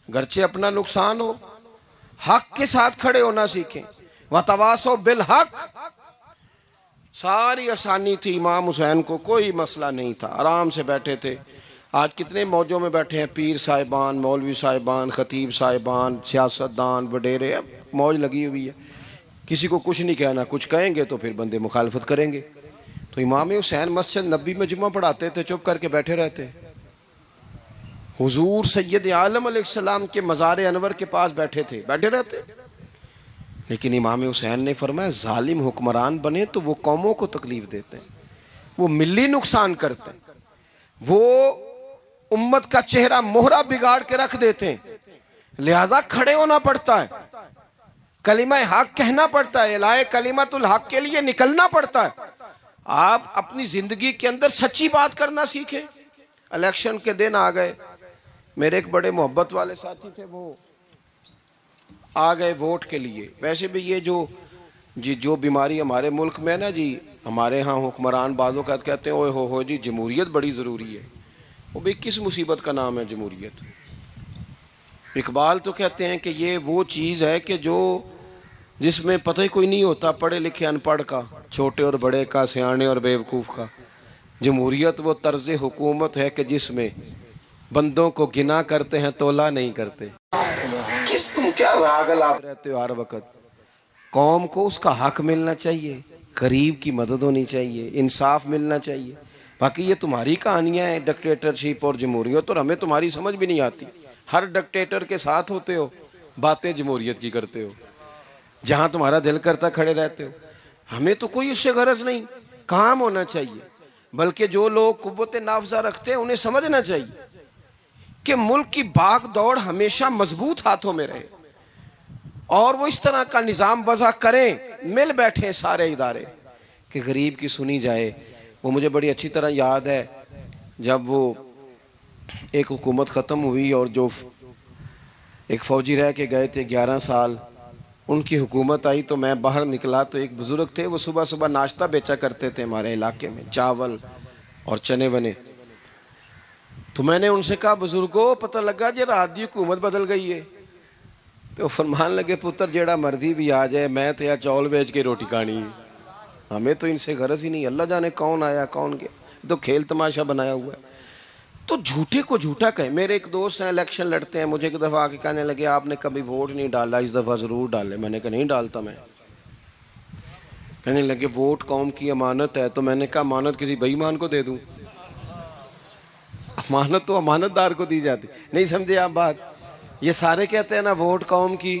Speaker 1: گرچہ اپنا نقصان ہو. حق کے ساتھ کھڑے ہونا سیکھیں. وَتَوَاصَوْا بِالْحَقِّ، ساری آسانی تھی. امام حسین کو کوئی مسئلہ نہیں تھا، آرام سے بیٹھے تھے. آج کتنے موجوں میں بیٹھے ہیں، پیر صاحبان، مولوی صاحبان، خطیب صاحبان، سیاستدان، وڈیرے، موج لگی ہوئی ہے. کسی کو کچھ نہیں کہنا، کچھ کہیں گے تو پھر بندے مخالفت کریں گے. تو امام حسین مسجد نبی میں جمعہ پڑھاتے تھے، چپ کر کے بیٹھے رہتے. حضور سید عالم علیہ السلام کے مزار انور کے پاس بیٹھے تھے، بیٹھے رہتے. لیکن امام حسین نے فرمایا ظالم حکمران بنے تو وہ قوموں کو تکلیف دیتے ہیں، وہ ملی نقصان کرتے ہیں، وہ امت کا چہرہ مہرہ بگاڑ کے رکھ دیتے ہیں. لہذا کھڑے ہونا پڑتا ہے، کلمہ حق کہنا پڑتا ہے، الہے کلمت الحق کے لیے نکلنا پڑتا ہے. آپ اپنی زندگی کے اندر سچی بات کرنا سیکھیں. الیکشن کے دن آ گئے، میرے ایک بڑے محبت والے ساتھی تھے، وہ آ گئے ووٹ کے لیے. ویسے بھی یہ جو بیماری ہمارے ملک میں نا جی، ہمارے ہاں حکمران بعض اوقات کہتے ہیں اوے ہو جی جمہوریت بڑی ضروری ہے. وہ بھی کس مصیبت کا نام ہے جمہوریت؟ اقبال تو کہتے ہیں کہ یہ وہ چیز ہے کہ جس میں پتہ ہی کوئی نہیں ہوتا، پڑھے لکھے ان پڑھ کا، چھوٹے اور بڑے کا، سیانے اور بیوقوف کا. جمہوریت وہ طرز حکومت ہے کہ جس میں بندوں کو گنا کرتے ہیں، تولا نہیں کرتے. کس تم کیا راگل آپ رہتے ہو ہر وقت؟ قوم کو اس کا حق ملنا چاہیے، غریب کی مدد ہونی چاہیے، انصاف ملنا چاہیے. باقی یہ تمہاری کہانیاں ہیں ڈکٹیٹرشپ اور جمہوریت، اور ہمیں تمہاری سمجھ بھی نہیں آتی. ہر ڈکٹیٹر کے ساتھ ہوتے ہو، باتیں جمہوریت کی کرتے ہو، جہاں تمہارا دل کرتا کھڑے رہتے ہو. ہمیں تو کوئی اس سے غرض نہیں، کام ہونا چاہیے. بلکہ جو لوگ قوت نافذہ رکھتے ہیں انہیں سمجھنا چاہیے کہ ملک کی بھاگ دوڑ ہمیشہ مضبوط ہاتھوں میں رہے، اور وہ اس طرح کا نظام وضع کریں، مل بیٹھیں سارے ادارے کہ غریب کی سنی جائے. وہ مجھے بڑی اچھی طرح یاد ہے جب وہ ایک حکومت ختم ہوئی اور جو ایک فوجی رہ کے گئے تھے 11 سال، ان کی حکومت آئی تو میں باہر نکلا تو ایک بزرگ تھے، وہ صبح صبح ناشتہ بیچا کرتے تھے ہمارے علاقے میں، چاول اور چنے ونے. تو میں نے ان سے کہا بزرگوں پتہ لگا جی رات دی حکومت بدل گئی ہے. تو فرمان لگے پتر جیڑا مرضی بھی آ جائے، میں تو یا چاول بیچ کے روٹی کھانی ہے، ہمیں تو ان سے غرض ہی نہیں. اللہ جانے کون آیا کون گیا، تو کھیل تماشا بنایا ہوا ہے. تو جھوٹے کو جھوٹا کہیں. میرے ایک دوست ہیں الیکشن لڑتے ہیں, مجھے ایک دفعہ آ کے کہنے لگے آپ نے کبھی ووٹ نہیں ڈالا, اس دفعہ ضرور ڈالے. میں نے کہا نہیں ڈالتا میں. کہنے لگے ووٹ قوم کی امانت ہے. تو میں نے کہا امانت کسی بے ایمان کو دے دوں؟ امانت تو امانت دار کو دی جاتی. نہیں سمجھے آپ بات؟ یہ سارے کہتے ہیں نا ووٹ قوم کی,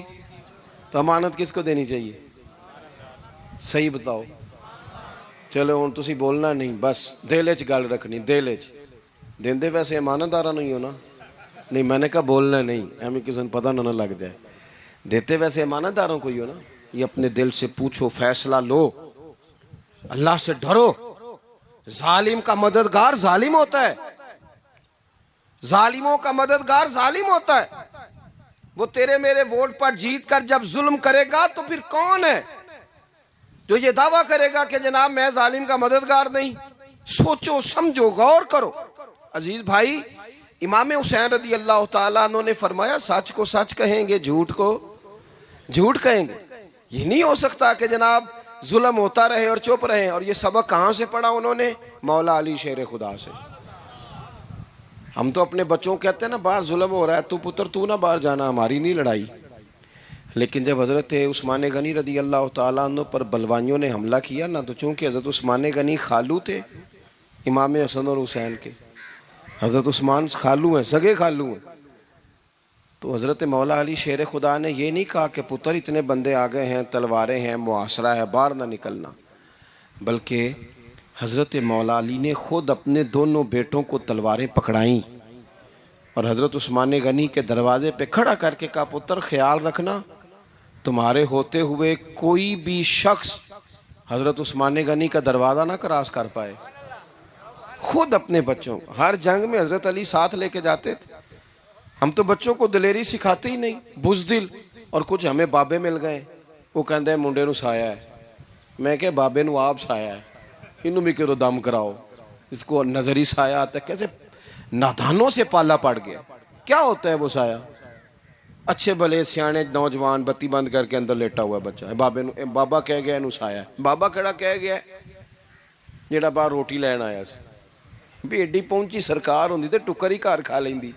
Speaker 1: تو امانت کس کو دینی چاہیے؟ صحیح بتاؤ. چلو ہوں تسی بولنا نہیں, بس دل وچ گل رکھنی, دل وچ. دیندے ویسے امانت دارا نہیں ہو نا؟ نہیں, میں نے کہا بولنا نہیں, ایویں کسی نے پتہ نہ لگ جائے. دیتے ویسے امانت داروں کو ہی ہو نا. یہ اپنے دل سے پوچھو, فیصلہ لو, اللہ سے ڈرو. ظالم کا مددگار ظالم ہوتا ہے, ظالموں کا مددگار ظالم ہوتا ہے. وہ تیرے میرے ووٹ پر جیت کر جب ظلم کرے گا تو پھر کون ہے جو یہ دعویٰ کرے گا کہ جناب میں ظالم کا مددگار نہیں؟ سوچو سمجھو غور کرو. عزیز بھائی, امام حسین رضی اللہ تعالیٰ عنہ نے فرمایا سچ کو سچ کہیں گے, جھوٹ کو جھوٹ کہیں گے. یہ نہیں ہو سکتا کہ جناب ظلم ہوتا رہے اور چپ رہے. اور یہ سبق کہاں سے پڑھا انہوں نے؟ مولا علی شیر خدا سے. ہم تو اپنے بچوں کو کہتے ہیں نا باہر ظلم ہو رہا ہے, تو پتر تو نہ باہر جانا, ہماری نہیں لڑائی. لیکن جب حضرت عثمان غنی رضی اللہ تعالیٰ عنہ پر بلوائیوں نے حملہ کیا نا, تو چونکہ حضرت عثمان غنی خالو تھے امام حسن اور حسین کے, حضرت عثمان خالو ہیں, سگے خالو ہیں, تو حضرت مولا علی شیر خدا نے یہ نہیں کہا کہ پتر اتنے بندے آ گئے ہیں, تلواریں ہیں, محاصرہ ہے, باہر نہ نکلنا. بلکہ حضرت مولا علی نے خود اپنے دونوں بیٹوں کو تلواریں پکڑائیں اور حضرت عثمان غنی کے دروازے پہ کھڑا کر کے کہا پتر خیال رکھنا تمہارے ہوتے ہوئے کوئی بھی شخص حضرت عثمان غنی کا دروازہ نہ کراس کر پائے. خود اپنے بچوں, ہر جنگ میں حضرت علی ساتھ لے کے جاتے تھے. ہم تو بچوں کو دلیری سکھاتے ہی نہیں, بزدل. اور کچھ ہمیں بابے مل گئے, وہ کہندے ہیں منڈے نو سایا ہے. میں کہ بابے نو آپ سایا ہے, انہوں بھی کرو دم کراؤ, اس کو نظری سایا آتا ہے. کیسے نادانوں سے پالا پڑ گیا. کیا ہوتا ہے وہ سایا؟ اچھے بھلے سیانے نوجوان بتی بند کر کے اندر لیٹا ہوا ہے بچہ, بابے نو بابا کہہ گیا انہوں سایا ہے. بابا کہڑا کہہ گیا جیڑا باہر روٹی لین آیا سی, بھی ایڈی پہنچی سرکار ہوندی تے ٹکر ہی گھر کھا لیندی.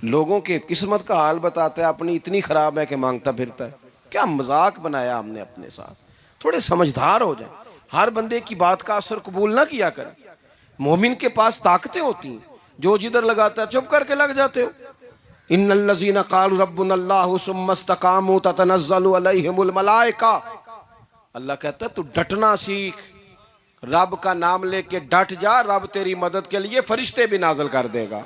Speaker 1: لوگوں کے قسمت کا حال بتاتا ہے, اپنی اتنی خراب ہے کہ مانگتا پھرتا ہے. کیا مذاق بنایا ہم نے اپنے ساتھ. تھوڑے سمجھدار ہو جائیں, ہر بندے کی بات کا اثر قبول نہ کیا کریں. مومن کے پاس طاقتیں ہوتی ہیں, جو جدھر لگاتا ہے چپ کر کے لگ جاتے ہو. ان الذین قالوا ربنا اللہ ثم استقاموا تتنزل علیہم الملائکہ. اللہ کہتا ہے تو ڈٹنا سیکھ, رب کا نام لے کے ڈٹ جا, رب تیری مدد کے لیے فرشتے بھی نازل کر دے گا.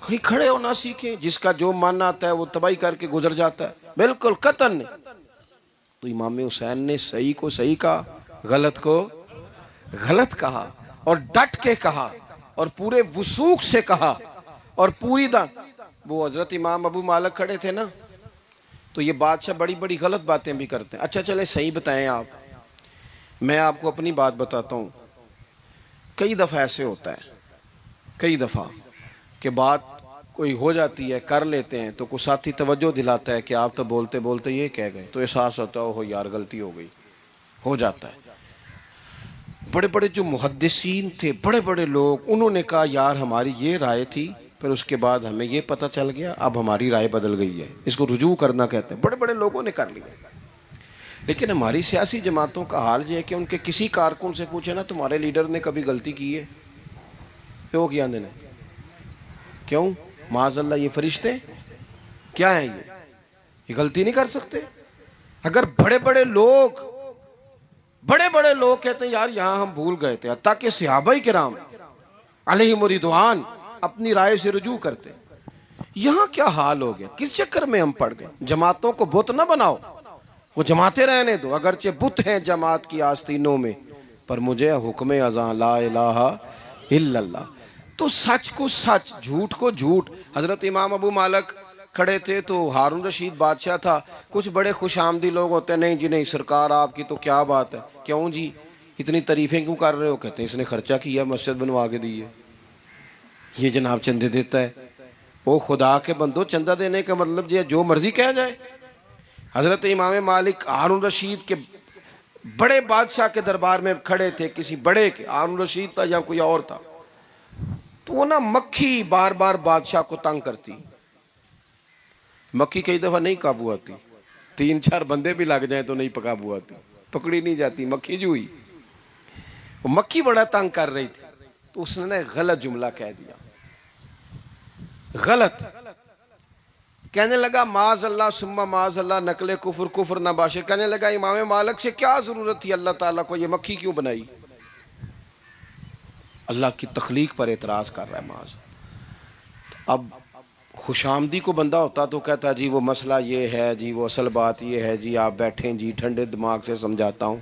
Speaker 1: کہیں کھڑے ہونا سیکھیں, جس کا جو مان آتا ہے وہ تباہی کر کے گزر جاتا ہے. بالکل قطعاً نہیں. تو امام حسین نے صحیح کو صحیح کہا, غلط کو غلط کہا, اور ڈٹ کے کہا, اور پورے وثوق سے کہا, اور پوری وہ حضرت امام ابو مالک کھڑے تھے نا, تو یہ بادشاہ بڑی بڑی غلط باتیں بھی کرتے ہیں. اچھا چلیں صحیح بتائیں آپ, میں آپ کو اپنی بات بتاتا ہوں. کئی دفعہ ایسے ہوتا ہے, کئی دفعہ کہ بات کوئی ہو جاتی ہے, کر لیتے ہیں, تو کوئی ساتھی توجہ دلاتا ہے کہ آپ تو بولتے بولتے یہ کہہ گئے, تو احساس ہوتا ہے اوہ یار غلطی ہو گئی, ہو جاتا ہے. بڑے بڑے جو محدثین تھے, بڑے بڑے لوگ, انہوں نے کہا یار ہماری یہ رائے تھی, پھر اس کے بعد ہمیں یہ پتہ چل گیا, اب ہماری رائے بدل گئی ہے. اس کو رجوع کرنا کہتے ہیں. بڑے بڑے لوگوں نے کر لیا. لیکن ہماری سیاسی جماعتوں کا حال یہ ہے کہ ان کے کسی کارکن سے پوچھے نا تمہارے لیڈر نے کبھی غلطی کی ہے, کیوں کیا نے, کیوں معاذ اللہ یہ فرشتے کیا ہیں, یہ غلطی نہیں کر سکتے. اگر بڑے بڑے لوگ کہتے ہیں یار یہاں ہم بھول گئے تھے, حتیٰ کہ صحابہ کرام علیہم رضوان اپنی رائے سے رجوع کرتے, یہاں کیا حال ہو گیا, کس چکر میں ہم پڑ گئے. جماعتوں کو بت نہ بناؤ, وہ جماعتیں رہنے دو, اگرچہ بت ہیں جماعت کی آستینوں میں, پر مجھے حکم اذاں لا الہ الا اللہ. تو سچ کو سچ, جھوٹ کو جھوٹ. حضرت امام ابو مالک کھڑے تھے تو ہارون رشید بادشاہ تھا. کچھ بڑے خوش آمدی لوگ ہوتے ہیں, نہیں جی نہیں سرکار آپ کی تو کیا بات ہے, کیوں جی اتنی تعریفیں کیوں کر رہے ہو. کہتے ہیں اس نے خرچہ کیا, مسجد بنوا کے دی ہے, یہ جناب چندے دیتا ہے. وہ خدا کے بندو, چندہ دینے کا مطلب یہ جو مرضی کہہ جائے. حضرت امام مالک ہارون رشید کے بڑے بادشاہ کے دربار میں کھڑے تھے, کسی بڑے کے, ہارون رشید تھا یا کوئی اور تھا, تو وہ نا مکھی بار بار بادشاہ کو تنگ کرتی. مکھی کئی دفعہ نہیں قابو آتی, 3-4 بندے بھی لگ جائیں تو نہیں قابو آتی, پکڑی نہیں جاتی, مکھی جو ہوئی. وہ مکھی بڑا تنگ کر رہی تھی تو اس نے ایک غلط جملہ کہہ دیا, غلط کہنے لگا معاذ اللہ ثم معاذ اللہ, نقل کفر کفر نہ باشے. کہنے لگا امام مالک سے کیا ضرورت تھی اللہ تعالیٰ کو یہ مکھی کیوں بنائی؟ اللہ کی تخلیق پر اعتراض کر رہا ہے معاذ. اب خوش آمدی کو بندہ ہوتا تو کہتا جی وہ مسئلہ یہ ہے جی, وہ اصل بات یہ ہے جی, آپ بیٹھیں جی, ٹھنڈے دماغ سے سمجھاتا ہوں.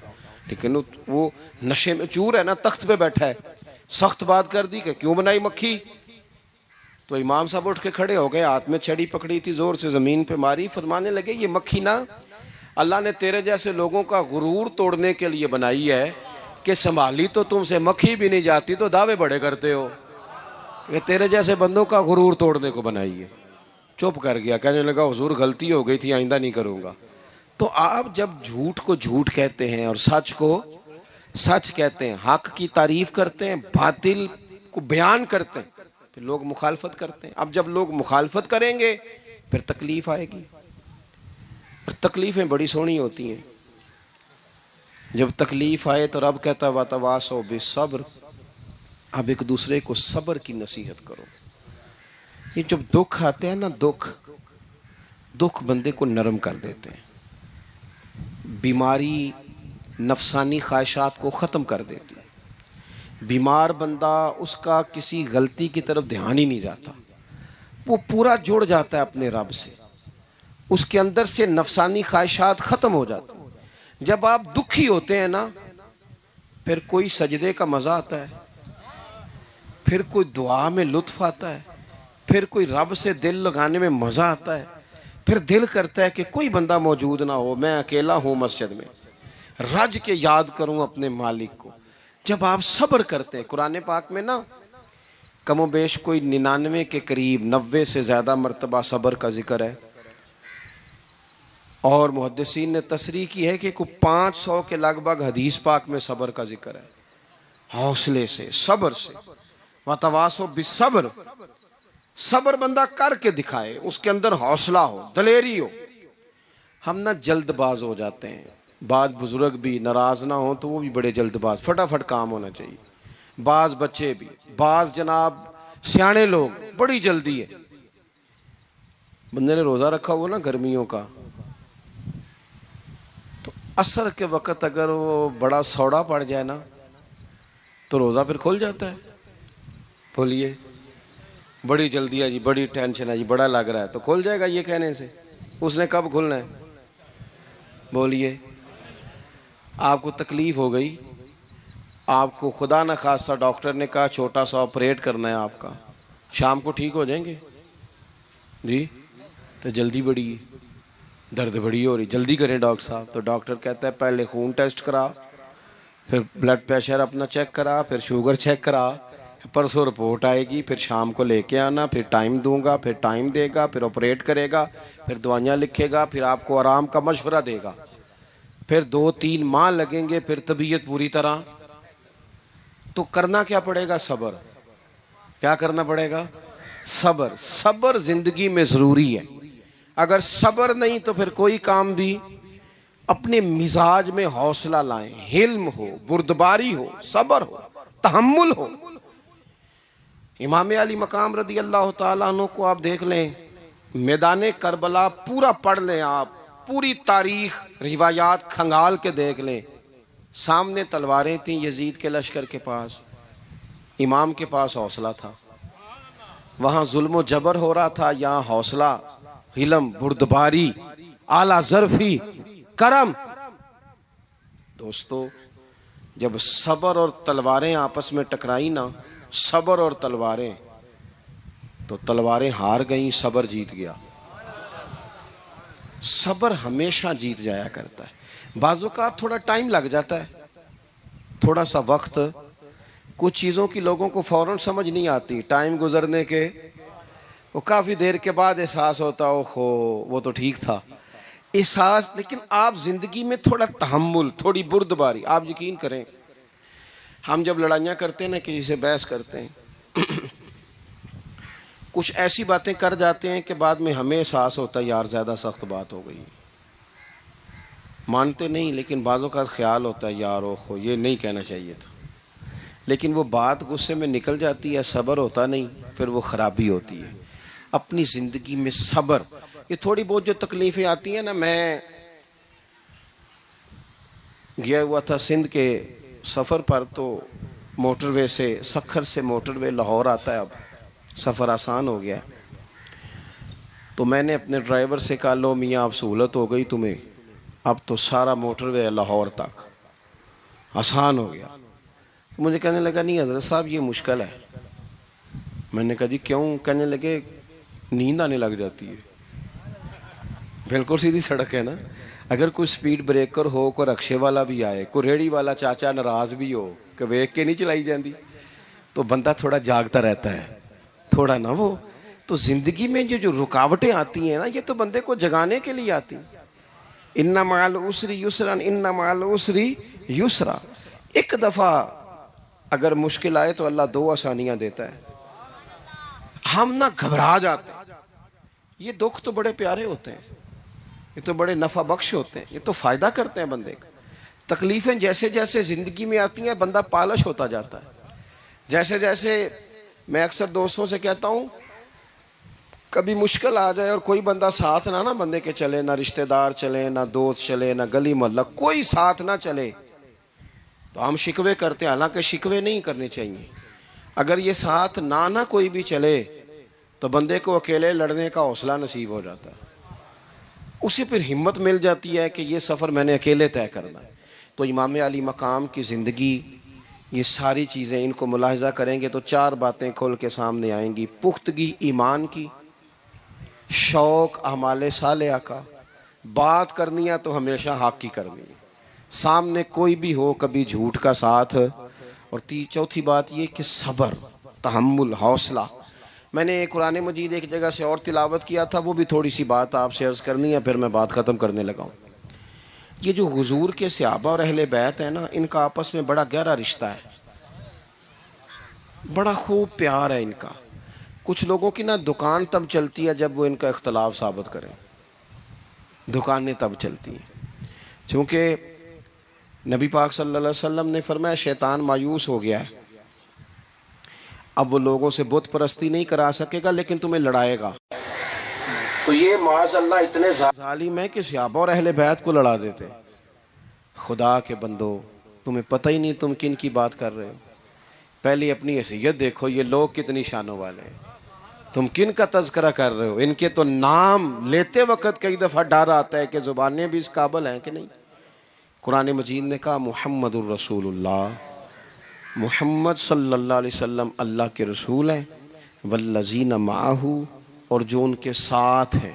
Speaker 1: لیکن وہ نشے میں چور ہے نا, تخت پہ بیٹھا ہے, سخت بات کر دی کہ کیوں بنائی مکھی. تو امام صاحب اٹھ کے کھڑے ہو گئے, ہاتھ میں چھڑی پکڑی تھی, زور سے زمین پہ ماری, فرمانے لگے یہ مکھی نا اللہ نے تیرے جیسے لوگوں کا غرور توڑنے کے لیے بنائی ہے کہ سنبھالی تو تم سے مکھی بھی نہیں جاتی تو دعوے بڑے کرتے ہو, کہ تیرے جیسے بندوں کا غرور توڑنے کو بنائی ہے. چپ کر گیا, کہنے لگا حضور غلطی ہو گئی تھی, آئندہ نہیں کروں گا. تو آپ جب جھوٹ کو جھوٹ کہتے ہیں اور سچ کو سچ کہتے ہیں, حق کی تعریف کرتے ہیں, باطل کو بیان کرتے ہیں, پھر لوگ مخالفت کرتے ہیں. اب جب لوگ مخالفت کریں گے پھر تکلیف آئے گی, اور تکلیفیں بڑی سونی ہوتی ہیں. جب تکلیف آئے تو رب کہتا ہے وَتَوَاصَوْا بِالصَّبْرِ, اب ایک دوسرے کو صبر کی نصیحت کرو. یہ جب دکھ آتے ہیں نا, دکھ بندے کو نرم کر دیتے ہیں, بیماری نفسانی خواہشات کو ختم کر دیتی ہے. بیمار بندہ اس کا کسی غلطی کی طرف دھیان ہی نہیں جاتا, وہ پورا جڑ جاتا ہے اپنے رب سے, اس کے اندر سے نفسانی خواہشات ختم ہو جاتی ہیں. جب آپ دکھی ہوتے ہیں نا, پھر کوئی سجدے کا مزہ آتا ہے, پھر کوئی دعا میں لطف آتا ہے, پھر کوئی رب سے دل لگانے میں مزہ آتا ہے, پھر دل کرتا ہے کہ کوئی بندہ موجود نہ ہو, میں اکیلا ہوں مسجد میں, رج کے یاد کروں اپنے مالک کو. جب آپ صبر کرتے ہیں, قرآن پاک میں نا کم و بیش کوئی 99 کے قریب 90 سے زیادہ مرتبہ صبر کا ذکر ہے, اور محدثین نے تصریح کی ہے کہ کوئی 500 کے لگ بھگ حدیث پاک میں صبر کا ذکر ہے. حوصلے سے, صبر سے, وَتَوَاصَوْا بِالصَّبْرِ, صبر بندہ کر کے دکھائے, اس کے اندر حوصلہ ہو, دلیری ہو. ہم نا جلد باز ہو جاتے ہیں, بعض بزرگ بھی ناراض نہ ہوں تو وہ بھی بڑے جلد باز, فٹافٹ کام ہونا چاہیے. بعض بچے بھی, بعض جناب سیانے لوگ, بڑی جلدی ہے. بندے نے روزہ رکھا ہوا نا گرمیوں کا, تو عصر کے وقت اگر وہ بڑا سوڑا پڑ جائے نا تو روزہ پھر کھل جاتا ہے. بولیے بڑی جلدی ہے جی, بڑی ٹینشن ہے جی, بڑا لگ رہا ہے, تو کھل جائے گا یہ کہنے سے. اس نے کب کھلنا ہے؟ بولیے. آپ کو تکلیف ہو گئی, آپ کو خدا نہ خواستہ ڈاکٹر نے کہا چھوٹا سا آپریٹ کرنا ہے آپ کا, شام کو ٹھیک ہو جائیں گے جی؟ تو جلدی بڑی ہے, درد بڑی ہو رہی, جلدی کریں ڈاکٹر صاحب. تو ڈاکٹر کہتا ہے پہلے خون ٹیسٹ کرا, پھر بلڈ پریشر اپنا چیک کرا, پھر شوگر چیک کرا, پرسوں رپورٹ آئے گی, پھر شام کو لے کے آنا, پھر ٹائم دوں گا, پھر ٹائم دے گا, پھر آپریٹ کرے گا, پھر دوائیاں لکھے گا, پھر آپ کو آرام کا مشورہ دے گا, پھر 2-3 ماہ لگیں گے, پھر طبیعت پوری طرح. تو کرنا کیا پڑے گا؟ صبر. کیا کرنا پڑے گا؟ صبر. صبر زندگی میں ضروری ہے. اگر صبر نہیں تو پھر کوئی کام بھی. اپنے مزاج میں حوصلہ لائیں, حلم ہو, بردباری ہو, صبر ہو, تحمل ہو. امام علی مقام رضی اللہ تعالیٰ عنہ کو آپ دیکھ لیں, میدان کربلا پورا پڑھ لیں آپ, پوری تاریخ روایات کھنگال کے دیکھ لیں. سامنے تلواریں تھیں یزید کے لشکر کے پاس, امام کے پاس حوصلہ تھا. وہاں ظلم و جبر ہو رہا تھا, یہاں حوصلہ, حلم, بردباری, اعلیٰ ظرفی, کرم. دوستو جب صبر اور تلواریں آپس میں ٹکرائی نا, صبر اور تلواریں, تو تلواریں ہار گئیں, صبر جیت گیا. صبر ہمیشہ جیت جایا کرتا ہے. بعض اوقات تھوڑا ٹائم لگ جاتا ہے, تھوڑا سا وقت, کچھ چیزوں کی لوگوں کو فوراً سمجھ نہیں آتی, ٹائم گزرنے کے وہ کافی دیر کے بعد احساس ہوتا, اوہو وہ تو ٹھیک تھا, احساس. لیکن آپ زندگی میں تھوڑا تحمل, تھوڑی بردباری. آپ یقین کریں, ہم جب لڑائیاں کرتے ہیں نا, کسی سے بحث کرتے ہیں, کچھ ایسی باتیں کر جاتے ہیں کہ بعد میں ہمیں احساس ہوتا ہے یار زیادہ سخت بات ہو گئی، مانتے نہیں، لیکن بعضوں کا خیال ہوتا ہے یار اوہو یہ نہیں کہنا چاہیے تھا، لیکن وہ بات غصے میں نکل جاتی ہے، صبر ہوتا نہیں، پھر وہ خرابی ہوتی ہے۔ اپنی زندگی میں صبر، یہ تھوڑی بہت جو تکلیفیں آتی ہیں نا، میں گیا ہوا تھا سندھ کے سفر پر، تو موٹر وے سے، سکھر سے موٹر وے لاہور آتا ہے، اب سفر آسان ہو گیا، تو میں نے اپنے ڈرائیور سے کہا لو میاں اب سہولت ہو گئی تمہیں، اب تو سارا موٹر وے لاہور تک آسان ہو گیا۔ تو مجھے کہنے لگا نہیں حضرت صاحب یہ مشکل ہے۔ میں نے کہا جی کیوں؟ کہنے لگے نیند آنے لگ جاتی ہے۔ بالکل سیدھی سڑک ہے نا، اگر کوئی سپیڈ بریکر ہو، کوئی رکشے والا بھی آئے، کوئی ریڑھی والا چاچا ناراض بھی ہو کہ ویک کے نہیں چلائی جاندی، تو بندہ تھوڑا جاگتا رہتا ہے، تھوڑا نہ وہ۔ تو زندگی میں جو رکاوٹیں آتی ہیں نا، یہ تو بندے کو جگانے کے لیے آتی ہیں۔ ان مع العسر یسرا، ان مع العسر یسرا۔ ایک دفعہ اگر مشکل آئے تو اللہ دو آسانیاں دیتا ہے، ہم نہ گھبرا جاتے ہیں۔ یہ دکھ تو بڑے پیارے ہوتے ہیں، یہ تو بڑے نفع بخش ہوتے ہیں، یہ تو فائدہ کرتے ہیں بندے کا۔ تکلیفیں جیسے جیسے زندگی میں آتی ہیں بندہ پالش ہوتا جاتا ہے۔ جیسے جیسے میں اکثر دوستوں سے کہتا ہوں، کبھی مشکل آ جائے اور کوئی بندہ ساتھ نہ بندے کے چلے، نہ رشتہ دار چلے، نہ دوست چلے، نہ گلی محلہ، کوئی ساتھ نہ چلے، تو ہم شکوے کرتے ہیں، حالانکہ شکوے نہیں کرنے چاہیے۔ اگر یہ ساتھ نہ کوئی بھی چلے تو بندے کو اکیلے لڑنے کا حوصلہ نصیب ہو جاتا ہے، اسے پھر ہمت مل جاتی ہے کہ یہ سفر میں نے اکیلے طے کرنا ہے۔ تو امام علی مقام کی زندگی، یہ ساری چیزیں ان کو ملاحظہ کریں گے تو چار باتیں کھول کے سامنے آئیں گی: پختگی ایمان کی، شوق اعمال صالحہ کا، بات کرنی ہے تو ہمیشہ حق کی کرنی ہے، سامنے کوئی بھی ہو کبھی جھوٹ کا ساتھ، اور چوتھی بات یہ کہ صبر، تحمل، حوصلہ۔ میں نے قرآن مجید ایک جگہ سے اور تلاوت کیا تھا، وہ بھی تھوڑی سی بات آپ سے عرض کرنی ہے، پھر میں بات ختم کرنے لگا ہوں۔ یہ جو حضور کے صحابہ اور اہل بیت ہیں نا، ان کا آپس میں بڑا گہرا رشتہ ہے، بڑا خوب پیار ہے ان کا۔ کچھ لوگوں کی نا دکان تب چلتی ہے جب وہ ان کا اختلاف ثابت کریں، دکانیں تب چلتی ہیں، چونکہ نبی پاک صلی اللہ علیہ وسلم نے فرمایا شیطان مایوس ہو گیا ہے، اب وہ لوگوں سے بت پرستی نہیں کرا سکے گا لیکن تمہیں لڑائے گا۔ تو یہ معاذ اللہ اتنے ظالم ہے کہ صحابہ اور اہل بیت کو لڑا دیتے۔ خدا کے بندو، تمہیں پتہ ہی نہیں تم کن کی بات کر رہے ہو، پہلے اپنی حیثیت دیکھو، یہ لوگ کتنی شانوں والے ہیں، تم کن کا تذکرہ کر رہے ہو؟ ان کے تو نام لیتے وقت کئی دفعہ ڈر آتا ہے کہ زبانیں بھی اس قابل ہیں کہ نہیں۔ قرآن مجید نے کہا محمد الرسول اللہ، محمد صلی اللہ علیہ وسلم اللہ کے رسول ہیں، والذین معہ، اور جو ان کے ساتھ ہیں۔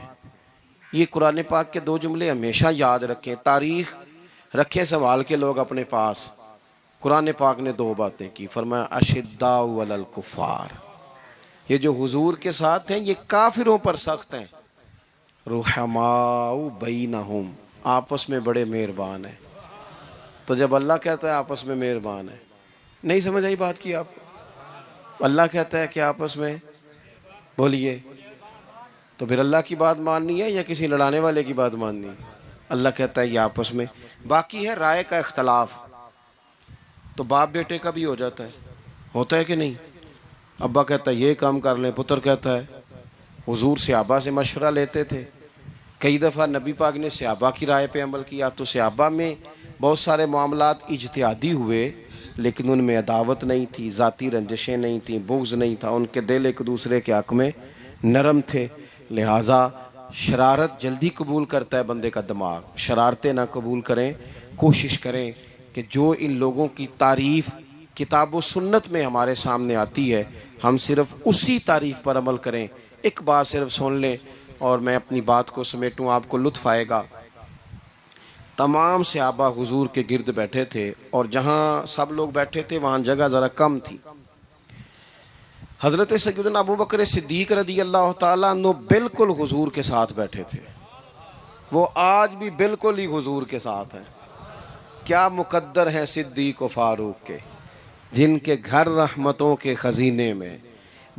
Speaker 1: یہ قرآن پاک کے دو جملے ہمیشہ یاد رکھیں، تاریخ رکھیں سنبھال کے لوگ اپنے پاس۔ قرآن پاک نے دو باتیں کی، فرمایا اشداء علی الکفار، یہ جو حضور کے ساتھ ہیں یہ کافروں پر سخت ہیں، رحماء بینہم، آپس میں بڑے مہربان ہیں۔ تو جب اللہ کہتا ہے آپس میں مہربان ہے، نہیں سمجھ آئی بات کی آپ کو؟ اللہ کہتا ہے کہ آپس میں بولیے، تو پھر اللہ کی بات ماننی ہے یا کسی لڑانے والے کی بات ماننی ہے؟ اللہ کہتا ہے یہ آپس میں۔ باقی ہے رائے کا اختلاف، تو باپ بیٹے کا بھی ہو جاتا ہے، ہوتا ہے کہ نہیں؟ ابا کہتا ہے یہ کام کر لیں، پتر کہتا ہے۔ حضور صحابہ سے مشورہ لیتے تھے، کئی دفعہ نبی پاک نے صحابہ کی رائے پہ عمل کیا، تو صحابہ میں بہت سارے معاملات اجتہادی ہوئے لیکن ان میں عداوت نہیں تھی، ذاتی رنجشیں نہیں تھیں، بغض نہیں تھا، ان کے دل ایک دوسرے کے حق میں نرم تھے۔ لہٰذا شرارت جلدی قبول کرتا ہے بندے کا دماغ، شرارتیں نہ قبول کریں، کوشش کریں کہ جو ان لوگوں کی تعریف کتاب و سنت میں ہمارے سامنے آتی ہے ہم صرف اسی تعریف پر عمل کریں۔ ایک بات صرف سن لیں اور میں اپنی بات کو سمیٹوں، آپ کو لطف آئے گا۔ تمام صحابہ حضور کے گرد بیٹھے تھے، اور جہاں سب لوگ بیٹھے تھے وہاں جگہ ذرا کم تھی۔ حضرت سیدنا ابو بکر صدیق رضی اللہ تعالیٰ عنہ بالکل حضور کے ساتھ بیٹھے تھے، وہ آج بھی بالکل ہی حضور کے ساتھ ہیں۔ کیا مقدر ہیں صدیق و فاروق کے، جن کے گھر رحمتوں کے خزینے میں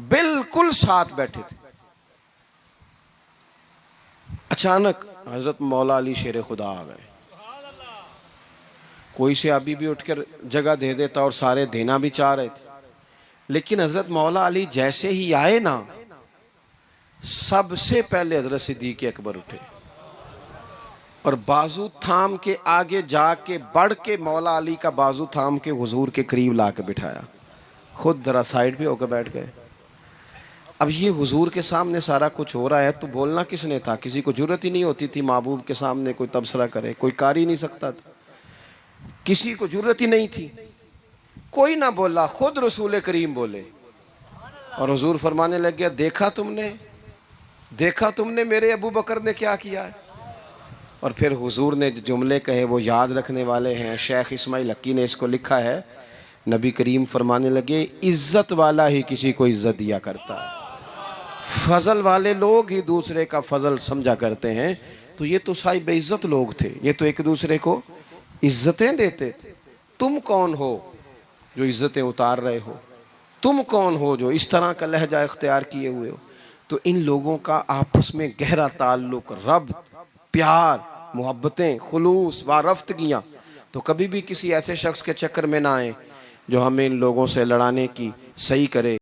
Speaker 1: بالکل ساتھ بیٹھے تھے. اچانک حضرت مولا علی شیر خدا آ گئے. کوئی سے ابھی بھی اٹھ کر جگہ دے دیتا اور سارے دینا بھی چاہ رہے تھے, لیکن حضرت مولا علی جیسے ہی آئے نا, سب سے پہلے حضرت صدیق اکبر اٹھے اور بازو تھام کے آگے جا کے بڑھ کے مولا علی کا بازو تھام کے حضور کے قریب لا کے بٹھایا, خود ذرا سائڈ پہ ہو کے بیٹھ گئے. اب یہ حضور کے سامنے سارا کچھ ہو رہا ہے تو بولنا کس نے تھا؟ کسی کو ضرورت ہی نہیں ہوتی تھی محبوب کے سامنے کوئی تبصرہ کرے, کوئی کر ہی نہیں سکتا تھا, کسی کو ضرورت ہی نہیں تھی. کوئی نہ بولا, خود رسول کریم بولے اور حضور فرمانے لگ گیا, دیکھا تم نے میرے ابو بکر نے کیا کیا ہے. اور پھر حضور نے جو جملے کہے وہ یاد رکھنے والے ہیں. شیخ اسماعیل حقی نے اس کو لکھا ہے, نبی کریم فرمانے لگے, عزت والا ہی کسی کو عزت دیا کرتا ہے, فضل والے لوگ ہی دوسرے کا فضل سمجھا کرتے ہیں. تو یہ تو صاحب عزت لوگ تھے, یہ تو ایک دوسرے کو عزتیں دیتے تھے. تم کون ہو جو عزتیں اتار رہے ہو؟ تم کون ہو جو اس طرح کا لہجہ اختیار کیے ہوئے ہو؟ تو ان لوگوں کا آپس میں گہرا تعلق, رب, پیار, محبتیں, خلوص, وارفتگیاں. تو کبھی بھی کسی ایسے شخص کے چکر میں نہ آئیں جو ہمیں ان لوگوں سے لڑانے کی صحیح کرے.